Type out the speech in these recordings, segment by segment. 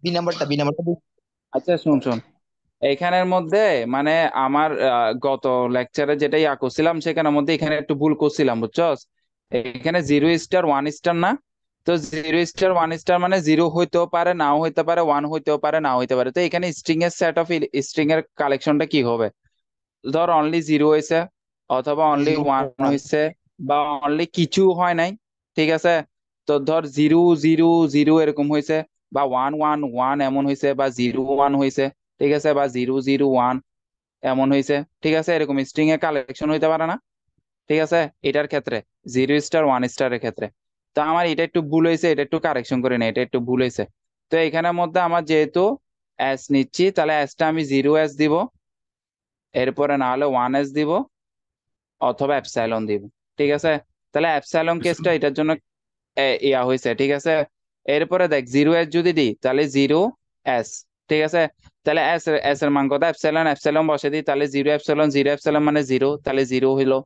B নাম্বারটা আচ্ছা, শুন শুন। এইখানের মধ্যে মানে আমার গত লেকচারে যেটা ইয়া করছিলাম সেখানের মধ্যে এখানে একটু ভুল করছিলাম, বুঝছস? এখানে 0 স্টার 1 স্টার না। তো 0 স্টার 1 স্টার মানে জিরো হইতেও পারে, নাও হইতে পারে, ওয়ান হইতেও পারে, নাও হইতে পারে। তো এখানে স্ট্রিং এর সেট অফ স্ট্রিং এর কালেকশনটা কি হবে? ধর অনলি জিরো হয়েছে, অথবা অনলি ওয়ান ওয়ান। হয়েছে, বা অনলি কিছু হয় নাই। ঠিক আছে। তো ধর জিরো জিরো জিরো এরকম হয়েছে, বা ওয়ান ওয়ান ওয়ান এমন হয়েছে, বা জিরো ওয়ান হয়েছে। ঠিক আছে, বা জিরো জিরো ওয়ান এমন হয়েছে। ঠিক আছে, এরকম স্ট্রিং এর কালেকশন হইতে পারে না? ঠিক আছে। এটার ক্ষেত্রে 0 স্টার 1 স্টারের ক্ষেত্রে তো আমার এটা একটু ভুল হয়েছে, এটা একটু কারেকশন করে নেই, এটা একটু ভুল হয়েছে। তো এখানের মধ্যে আমার যেহেতু এস নিচ্ছি, তাহলে এসটা আমি 0 এস দিব, এরপরে না হলে 1 এস দিব, অথবা অ্যাপসাইলন দিব। ঠিক আছে। তাহলে অ্যাপসাইলন কেসটা এটার জন্য ইয়া হয়েছে। ঠিক আছে। এরপরে দেখ 0 এস যদি দিই তাহলে 0 এস। ঠিক আছে। তাহলে এস এস এর মান কত? অ্যাপসাইলন অ্যাপসাইলন বসে দিই, তাহলে 0 এপসাইলন মানে জিরো, তাহলে জিরো হইলো।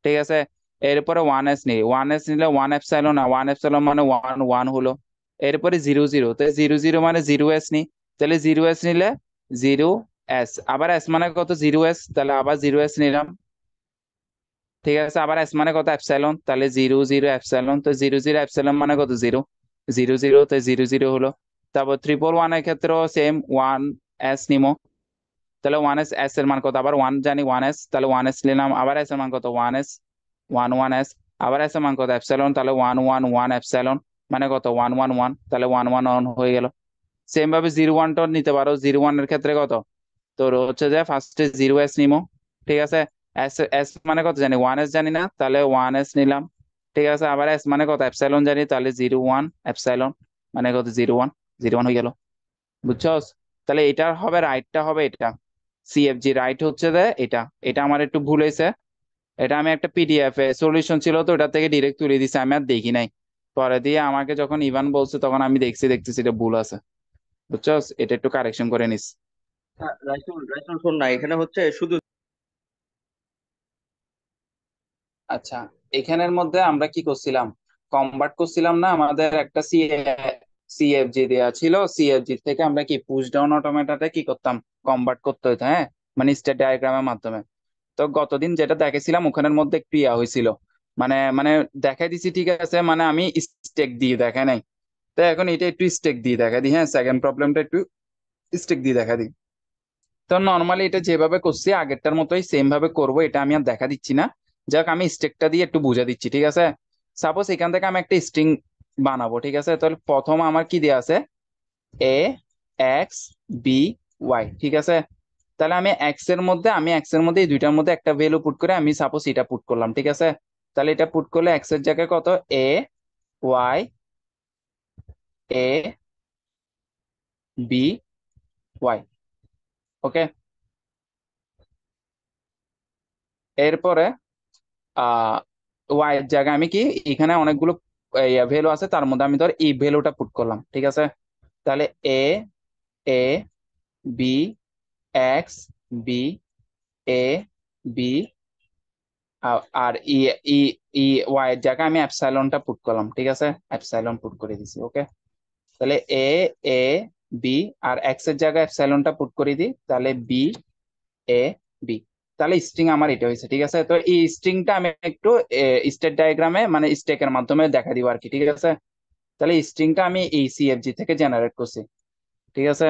ঠিক আছে। এরপরে 1 এস নিই, 1 এস নিলে 1 এপসাইলন, না 1 এপসাইলন মানে ওয়ান ওয়ান হলো। এরপরে জিরো জিরো, তো জিরো জিরো মানে 0 এস নিই, তাহলে 0 এস নিলে 0 এস, আবার এস মানে কত? 0 এস, তাহলে আবার 0 এস নিলাম। ঠিক আছে। আবার এস মানে কত? অ্যাপসাইলন, তাহলে 0 0 এপসাইলন, তো 0 0 এপসাইলন মানে কত? জিরো। জিরো জিরো, তো জিরো জিরো হলো। তারপর 111 এর ক্ষেত্রেও সেম, 1 এস নিমো, তাহলে 1 এস, এস এর মান কত? আবার ওয়ান জানি, 1 এস, তাহলে 1 এস নিলাম। আবার এস এর মান কত? 1 এস, 1 1 এস। আবার এস এর মান কত? অ্যাপসাইলন, তাহলে 1 1 1 এপসাইলন মানে কত? 1 1 1, তাহলে 1 1 1 হয়ে গেল। সেম ভাবে 0 1টা নিতে পারো। 0 1 এর ক্ষেত্রে কত? তোর হচ্ছে যে ফার্স্টে 0 এস নিমো। ঠিক আছে। এস এস মানে কত জানি? 1 এস জানি না, তাহলে 1 এস নিলাম। ঠিক আছে। আবার এস মানে কত? অ্যাপসাইলন জানি, তাহলে 0 1 এপসাইলন মানে কত? 0 1, 0 1 হয়ে গেল। বুঝছস? তাহলে এটার হবে, রাইটটা হবে এটা। সিএফজি রাইট হচ্ছে যে এটা। এটা আমার একটু ভুল হয়েছে। এটা আমি একটা পিডিএফ এ সলিউশন ছিল, তো ওটা থেকে ডিরেক্ট তুলে দিছি, আমি আর দেখি নাই। পরে দিয়ে আমাকে যখন ইভান বলছে তখন আমি দেখতেছি এটা ভুল আছে। বুঝছস? এটা একটু কারেকশন করে নিস। রাইসুল রাইসুল, শোন না, এখানে হচ্ছে শুধু আচ্ছা, এখানের মধ্যে আমরা কি করছিলাম? কনভার্ট করছিলাম না, আমাদের একটা সিএফজি দেয়া ছিল, সিএফজি থেকে আমরা কি পুশ ডাউন অটোমেটাটা কি করতাম? কনভার্ট করতে হতো, হ্যাঁ, মানে স্টেট ডায়াগ্রামের মাধ্যমে। তো গতদিন যেটা দেখেছিলাম ওখানের মধ্যে একটু ইয়া হয়েছিল, মানে মানে দেখাই দিছি, ঠিক আছে, মানে আমি স্টেক দিয়ে দেখাই নাই। তো এখন এটা একটু স্টেক দিয়ে দেখা দিই, হ্যাঁ, সেকেন্ড প্রবলেমটা একটু স্টেক দিয়ে দেখা দিই। তো নর্মালি এটা যেভাবে করছি আগেরটার মতোই সেম ভাবে করবো, এটা আমি আর দেখা দিচ্ছি না। যাক, আমি স্টেকটা দিয়ে একটু বুঝা দিচ্ছি, ঠিক আছে। সাপোজ এখান থেকে আমি একটা স্ট্রিং বানাবো, ঠিক আছে। তাহলে প্রথম আমার কি দেওয়া আছে? এ, এক্স, বি, ওয়াই, ঠিক আছে। তাহলে আমি এক্স এর মধ্যে এই দুইটার মধ্যে একটা ভ্যালু পুট করে আমি সাপোজ এটা পুট করলাম, ঠিক আছে। তাহলে এটা পুট করলে এক্স এর জায়গায় কত? এ, ওয়াই, এ, বি, ওয়াই। ওকে। এরপরে ওয়াই এর জায়গায় আমি কি, এখানে অনেকগুলো ভ্যালু আছে, তার মধ্যে আমি ধর এই ভ্যালুটা পুট করলাম, ঠিক আছে। তাহলে এ, এ, বি, এক্স, বি, এ, বি, আর ই, ই, ই, ওয়াই এর জায়গায় আমি অ্যাপসাইলনটা পুট করলাম, ঠিক আছে। অ্যাপসাইলন পুট করে দিছি, ওকে। তাহলে এ, এ, বি, আর এক্স এর জায়গায় অ্যাপসাইলনটা পুট করে দিই, তাহলে বি, এ, বি। তাহলে স্ট্রিং আমার এটা হয়েছে, ঠিক আছে। তো এই স্ট্রিংটা আমি একটু স্টেট ডায়াগ্রামে মানে স্টেকের মাধ্যমে দেখা দিব আর কি, ঠিক আছে। তাহলে স্ট্রিংটা আমি এই সিএফজি থেকে জেনারেট করছি, ঠিক আছে।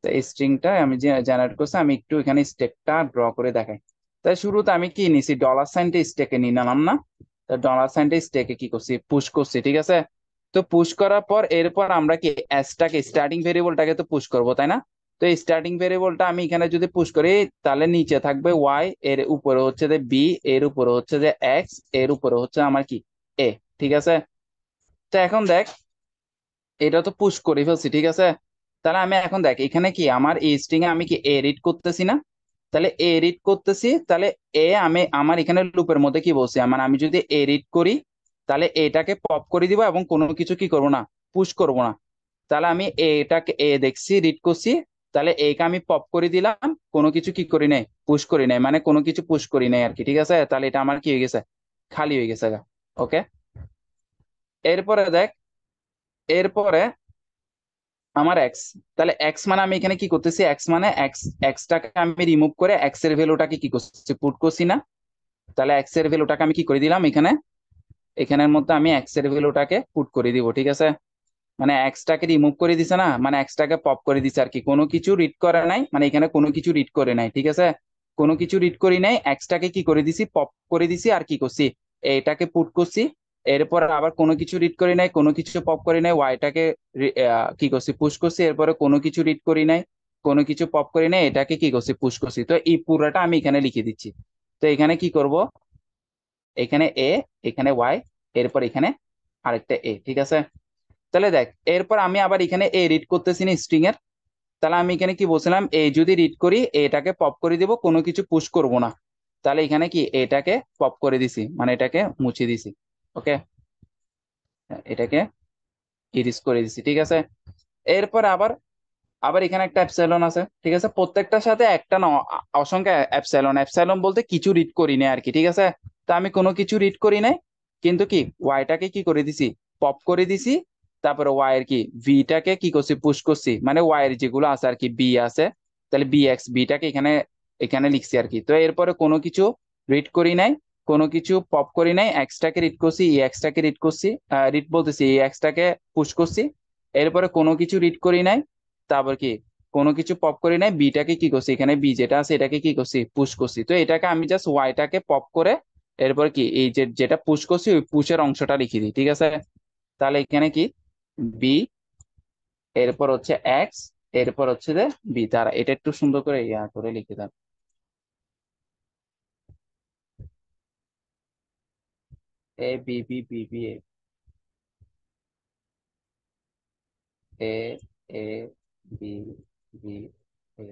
তো এই স্ট্রিংটা আমি যে জেনারেট করছি, আমি একটু এখানে স্টেকটা ড্র করে দেখাই। তাই শুরুতে আমি কি নিছি? ডলার সাইনটা স্টেকে নিয়ে নিলাম না? তো ডলার সাইনটা স্টেকে কি করছি? পুশ করছি, ঠিক আছে। তো পুশ করার পর এরপর আমরা কি এসটাকে, স্টার্টিং ভেরিয়েবলটাকে তো পুশ করবো, তাই না? তো এই স্টার্টিং ভেরিয়েবলটা আমি এখানে যদি পুশ করি, তাহলে নিচে থাকবে ওয়াই, এর উপরে হচ্ছে যে বি, এর উপরে হচ্ছে যে এক্স, এর উপরে হচ্ছে আমার কি এ, ঠিক আছে। তো এখন দেখ, এটা তো পুশ করে ফেলছি, ঠিক আছে। তাহলে আমি এখন দেখ এখানে কি আমার এই স্ট্রিং এ আমি কি এ রিড করতেছি না? তাহলে এ রিড করতেছি, তাহলে আমি আমার এখানে লুপের মধ্যে কি বলছি, আমার আমি যদি এ রিড করি, তাহলে এটাকে পপ করে দিব এবং কোনো কিছু কি করব না, পুশ করব না। তাহলে আমি এটাকে দেখছি, রিড করছি, তাহলে একে আমি পপ করে দিলাম, কোনো কিছু কি করি নাই, পুশ করি নাই, মানে কোনো কিছু পুশ করি নাই আর কি, ঠিক আছে। তাহলে এটা আমার কি হয়ে গেছে? খালি হয়ে গেছে। ওকে। এরপরে দেখ, এরপরে আমার এক্স, তাহলে এক্স মানে আমি এখানে কি করতেছি, এক্স মানে এক্স, এক্সটাকে আমি রিমুভ করে এক্স এর ভ্যালুটাকে কি করছি, পুট করছি না। তাহলে এক্স এর ভ্যালুটাকে আমি কি করে দিলাম এখানে, এখানের মধ্যে আমি এক্স এর ভ্যালুটাকে পুট করে দিব, ঠিক আছে। মানে এক্সটাকে রিমুভ করে দিছে না, মানে এক্সটাকে পপ করে দিছে আর কি, কোনো কিছু রিড করে নাই, মানে এখানে কোনো কিছু রিড করে নাই, ঠিক আছে। কোনো কিছু রিড করি নাই, এক্সটাকে কি করে দিছি, পপ করে দিছি, আর কি করছি, এটাকে পুট করছি। এরপর আবার কোনো কিছু রিড করি নাই, কোনো কিছু পপ করি নাই, ওয়াইটাকে কি করছি, পুশ করছি। এরপরে কোনো কিছু রিড করি নাই, কোনো কিছু পপ করি নাই, এটাকে কি করছি, পুশ করছি। তো এই পুরোটা আমি এখানে লিখে দিচ্ছি। তো এখানে কি করব, এখানে এ, এখানে ওয়াই, এরপর এখানে আরেকটা এ, ঠিক আছে। তাহলে দেখ, এরপর আমি আবার এখানে এ রিড করতেছি না স্ট্রিং এর। তাহলে আমি এখানে কি বলছিলাম, এ যদি রিড করি এটাকে পপ করে দিব, কোনো কিছু পুশ করব না। তাহলে এখানে কি এটাকে পপ করে দিছি, মানে এটাকে মুছে দিছি। ওকে, এটাকে ইরিজ করে দিছি, ঠিক আছে। এরপর আবার আবার এখানে একটা অ্যাপসাইলন আছে, ঠিক আছে। প্রত্যেকটার সাথে একটা না, অসংখ্য অ্যাপসাইলন, অ্যাপসাইলন বলতে কিছু রিড করি না আর কি, ঠিক আছে। তা আমি কোনো কিছু রিড করি নাই, কিন্তু কি ওয়াইটাকে কি করে দিছি, পপ করে দিছি। তারপরে ওয়াই এর কি ভিটাকে কি করছি, পুশ করছি, মানে ওয়াই এর যেগুলো আছে আর কি, বি আছে, তাহলে বি এক্স বিটাকে এখানে এখানে লিখছি আর কি। তো এরপরে কোনো কিছু রিড করি নাই, কোনো কিছু পপ করি নাই, এক্সটাকে রিড করছি, ই এক্সটাকে রিড করছি, রিড বলতেছি, এই এক্সটাকে পুশ করছি। এরপরে কোনো কিছু রিড করি নাই, তারপর কি কোনো কিছু পপ করি নাই, বিটাকে কি করছি, এখানে বি যেটা আছে এটাকে কি করছি, পুশ করছি। তো এটাকে আমি জাস্ট ওয়াইটাকে পপ করে এরপর কি এই যে যেটা পুশ করছি ওই পুশের অংশটা লিখে দিই, ঠিক আছে। তাহলে এখানে কি বি, এরপর হচ্ছে এক্স, এরপর হচ্ছে যে বি, তারা এটা একটু সুন্দর করে ইয়া করে লিখে দেন, A B B B B A A B B A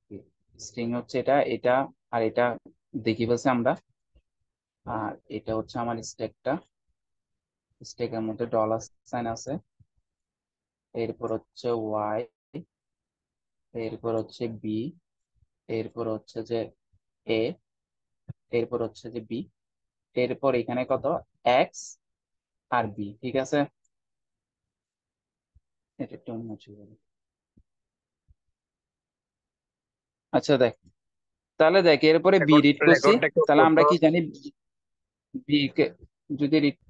B, string হচ্ছে এটা এটা, আর এটা দেখি বলছে আমরা, আর এটা হচ্ছে আমার স্ট্যাকটা, স্ট্যাকের মধ্যে ডলার সাইন আছে। এরপর হচ্ছে ওয়াই, এরপর হচ্ছে বি, এরপর হচ্ছে যে এ, এরপর হচ্ছে যে বি, এরপর এখানে কত, এক্স আর বি, ঠিক আছে। এটা একটু মুছে দিই। আচ্ছা দেখ, তাহলে দেখ এরপরে বি রিড করছি। রেকর্ডটা একটু তাহলে আমরা করতো। কি জানি, বি কে যদি read-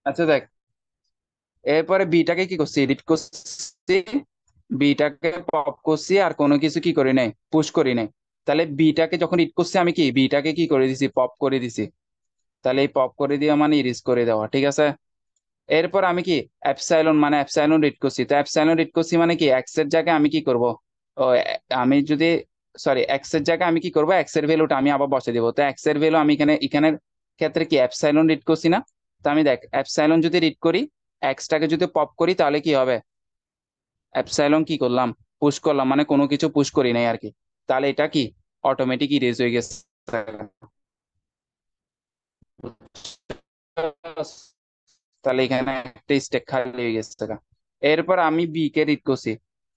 আচ্ছা দেখ, এরপরে বিটাকে কি করছি, এডিট করছি, বিটাকে পপ করছি, আর কোনো কিছু কি করি নাই, পুশ করি নাই। তাহলে বিটাকে যখন রিড করছি আমি কি বিটাকে কি করে দিছি, পপ করে দিছি। তাহলে এই পপ করে দিয়ে মানে ইরিজ করে দেওয়া, ঠিক আছে। এরপর আমি কি অ্যাপসাইলন, মানে অ্যাপসাইলন রিড করছি। তো অ্যাপসাইলন রিড করছি মানে কি এক্স এর জায়গায় আমি কি করব, ও আমি যদি, সরি, এক্স এর জায়গায় আমি কি করব, এক্স এর ভ্যালুটা আমি আবার বসে দিব। তো এক্স এর ভ্যালু আমি এখানে এখানের ক্ষেত্রে কি অ্যাপসাইলন রিড করছি না। তো আমি দেখ অ্যাপসাইলন যদি রিড করি, এক্সটাকে যদি পপ করি তাহলে কি হবে, অ্যাপসাইলন কি করলাম, পুশ করলাম, মানে কোনো কিছু পুশ করি নাই আর কি। তাহলে এটা কি অটোমেটিক ইরেজ হয়ে গেছে, তাহলে এখানে একটা স্টেক খালি হয়ে গেছে গা। এরপর আমি বি কে রিড করছি,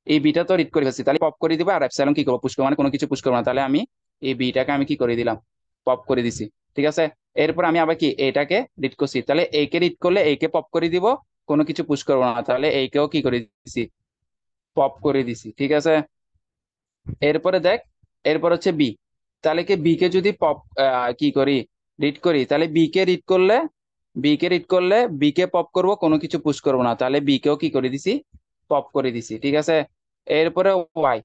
এই বিটা তো রিড করে ফেলছি, তাহলে পপ করে দিব। আর এপসাইলন কি করবো, পুশ করবো, মানে কোনো কিছু পুশ করবো না। তাহলে আমি এই বিটাকে আমি কি করে দিলাম, পপ করে দিছি, ঠিক আছে। এরপর আমি আবার কি এটাকে রিড করছি, তাহলে এই কে রিড করলে এই কে পপ করে দিব, কোনো কিছু পুশ করবো না। তাহলে এই কেও কি করে দিছি, পপ করে দিছি, ঠিক আছে। এরপরে দেখ, এরপর হচ্ছে বি, তাহলে কি বি কে যদি পপ কি করি, রিড করি, তাহলে বি কে রিড করলে, বি কে রিড করলে বি কে পপ করব, কোনো কিছু পুশ করবো না। তাহলে বি কেও কি করে দিছি, পপ করে দিছি, ঠিক আছে। এরপরে ওয়াই,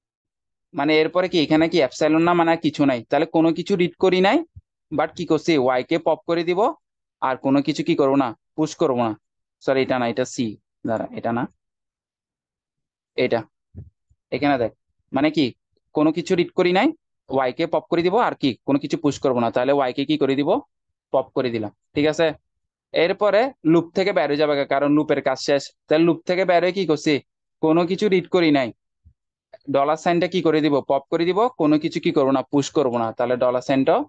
মানে এরপরে কি এখানে কি অ্যাপসাইলন না, মানে আর কিছু নাই, তাহলে কোনো কিছু রিড করি নাই, বাট কি করছি ওয়াই কে পপ করে দিব, আর কোনো কিছু কি করবো না, পুশ করবো না। সরি এটা না, এটা সি, দাঁড়া এটা না, এটা, এখানে দেখ, মানে কি কোনো কিছু রিড করি নাই, ওয়াই কে পপ করে দিব, আর কি কোনো কিছু পুশ করবো না। তাহলে ওয়াই কে কি করে দিব, পপ করে দিলাম, ঠিক আছে। এরপরে লুপ থেকে বের হয়ে যাবে, কারণ লুপের কাজ শেষ। তাহলে লুপ থেকে বের হয়ে কি করছি, কোনো কিছু রিড করি নাই, ডলার সাইনটা কি করে দিব, পপ করে দিব, কোনো কিছু কি করবো না, পুশ করবো না। তাহলে ডলার সাইনটাও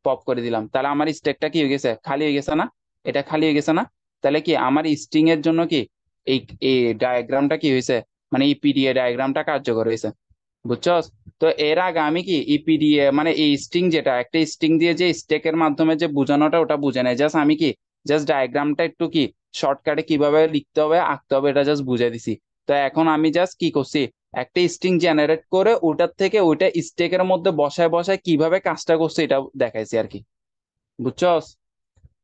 পপ করে দিলাম। তাহলে আমার স্টেকটা কি হয়ে গেছে, খালি হয়ে গেছে না, এটা খালি হয়ে গেছে না। তাহলে কি আমার স্ট্রিং এর জন্য কি এই এই ডায়াগ্রামটা কি হয়েছে, মানে এই পিডিএ ডায়াগ্রামটা কার্যকর হয়েছে, বুঝছস। তো এর আগে আমি কি ইপিডিএ, মানে এই স্ট্রিং, যেটা একটা স্ট্রিং দিয়ে যে স্টেকের মাধ্যমে যে বোঝানোটা, ওটা বুঝে নেই, জাস্ট আমি কি জাস্ট ডায়াগ্রামটা একটু কি শর্টকাটে কিভাবে লিখতে হবে আঁকতে হবে এটা জাস্ট বুঝাই দিছি। তো এখন আমি জাস্ট কি করছি, একটা স্ট্রিং জেনারেট করে ওটার থেকে ওইটা স্টেকের মধ্যে বসায় বসায় কিভাবে কাজটা করছে এটা দেখাইছি আর কি। বুঝছস?